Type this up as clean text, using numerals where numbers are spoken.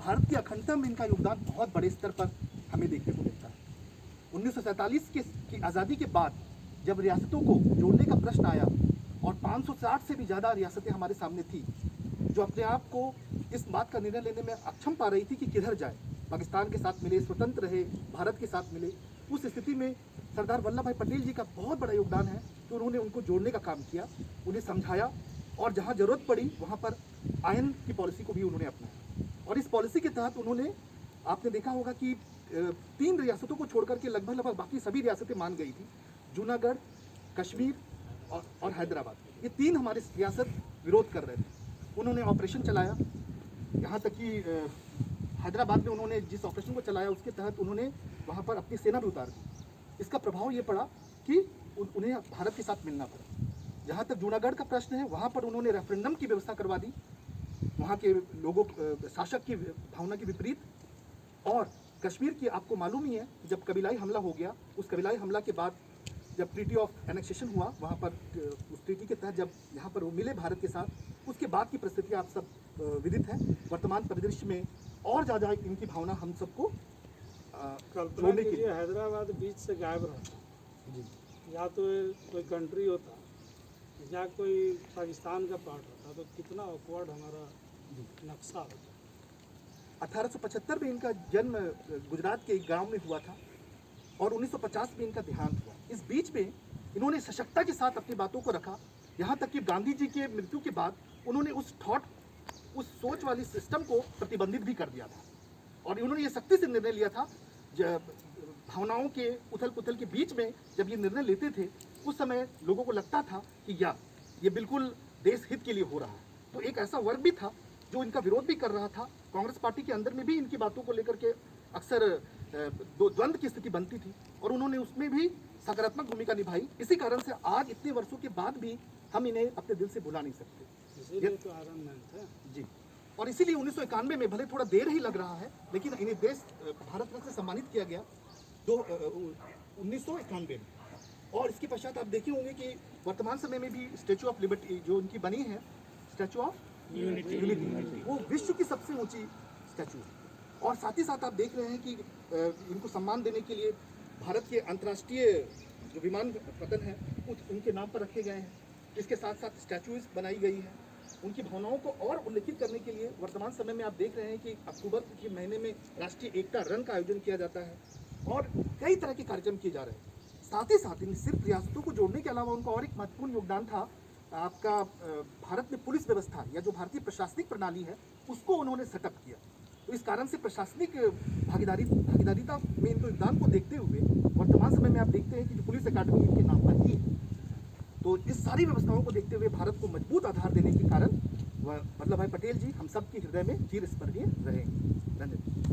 भारत की अखंडता में इनका योगदान बहुत बड़े स्तर पर हमें देखने को मिलता है। 1947 की आज़ादी के बाद जब रियासतों को जोड़ने का प्रश्न आया और 560 से भी ज़्यादा रियासतें हमारे सामने थी जो अपने आप को इस बात का निर्णय लेने में अक्षम पा रही थी कि किधर जाए, पाकिस्तान के साथ मिले, स्वतंत्र रहे, भारत के साथ मिले। उस स्थिति में सरदार वल्लभ भाई पटेल जी का बहुत बड़ा योगदान है कि उन्होंने उनको जोड़ने का काम किया, उन्हें समझाया और जहाँ ज़रूरत पड़ी वहाँ पर आयन की पॉलिसी को भी उन्होंने अपनाया। और इस पॉलिसी के तहत उन्होंने, आपने देखा होगा कि 3 रियासतों को छोड़कर के लगभग बाकी सभी रियासतें मान गई थी। जूनागढ़, कश्मीर और हैदराबाद, ये 3 हमारे रियासत विरोध कर रहे थे। उन्होंने ऑपरेशन चलाया, यहाँ तक कि हैदराबाद में उन्होंने जिस ऑपरेशन को चलाया उसके तहत उन्होंने वहाँ पर अपनी सेना भी उतार दी। इसका प्रभाव ये पड़ा कि उन्हें भारत के साथ मिलना पड़ा। जहाँ तक जूनागढ़ का प्रश्न है, वहाँ पर उन्होंने रेफरेंडम की व्यवस्था करवा दी, वहाँ के लोगों, शासक की भावना के विपरीत। और कश्मीर की आपको मालूम ही है, जब कबीलाई हमला हो गया, उस कबीलाई हमला के बाद जब ट्रीटी ऑफ एनेक्सेशन हुआ, वहाँ पर उस ट्रीटी के तहत जब यहाँ पर वो मिले भारत के साथ, उसके बाद की परिस्थिति आप सब विदित है। वर्तमान परिदृश्य में और ज़्यादा इनकी भावना हम सबको कल्पना कीजिए हैदराबाद बीच से गायब रहता जी, या तो कोई कंट्री होता या कोई पाकिस्तान का पार्ट होता तो कितना ऑकवर्ड हमारा नक्शा होता। 1875 में इनका जन्म गुजरात के एक गांव में हुआ था और 1950 में इनका देहांत हुआ। इस बीच में इन्होंने सशक्तता के साथ अपनी बातों को रखा, यहाँ तक कि गांधी जी के मृत्यु के बाद उन्होंने उस सोच वाली सिस्टम को प्रतिबंधित भी कर दिया था। और उन्होंने ये सख्ती से निर्णय लिया था, भावनाओं के उथल पुथल के बीच में जब ये निर्णय लेते थे, उस समय लोगों को लगता था कि ये बिल्कुल देश हित के लिए हो रहा है। तो एक ऐसा वर्ग भी था जो इनका विरोध भी कर रहा था। कांग्रेस पार्टी के अंदर में भी इनकी बातों को लेकर के अक्सर द्वंद्व की स्थिति बनती थी और उन्होंने उसमें भी सकारात्मक भूमिका निभाई। इसी कारण से आज इतने वर्षों के बाद भी हम इन्हें अपने दिल से भुला नहीं सकते। इसीलिए तो आयरन मैन थे जी। और इसीलिए 1991 में भले थोड़ा देर ही लग रहा है, लेकिन इन्हें देश भारत रत्न से सम्मानित किया गया 1991 में। और इसके पश्चात आप देखे होंगे कि वर्तमान समय में भी स्टैचू ऑफ लिबर्टी जो उनकी बनी है, स्टैचू ऑफ यूनिटी, वो विश्व की सबसे ऊंची स्टैचू है। और साथ ही साथ आप देख रहे हैं कि इनको सम्मान देने के लिए भारत के अंतर्राष्ट्रीय जो विमान पतन है उनके नाम पर रखे गए हैं। इसके साथ साथ स्टैचूज बनाई गई है। उनकी भावनाओं को और उल्लेखित करने के लिए वर्तमान समय में आप देख रहे हैं कि अक्टूबर के महीने में राष्ट्रीय एकता रन का आयोजन किया जाता है और कई तरह के कार्यक्रम किए जा रहे हैं। साथ ही साथ इन सिर्फ रियासतों को जोड़ने के अलावा उनका और एक महत्वपूर्ण योगदान था आपका भारत में पुलिस व्यवस्था या जो भारतीय प्रशासनिक प्रणाली है उसको उन्होंने सेटअप किया। तो इस कारण से प्रशासनिक भागीदारिता में इनके योगदान को देखते हुए वर्तमान समय में आप देखते हैं कि जो पुलिस अकादमी इनके नाम पर ही है। तो इस सारी व्यवस्थाओं को देखते हुए भारत को मजबूत आधार देने के कारण वल्लभ भाई पटेल जी हम सब के हृदय में चिरस्मरणीय रहेंगे। धन्यवाद।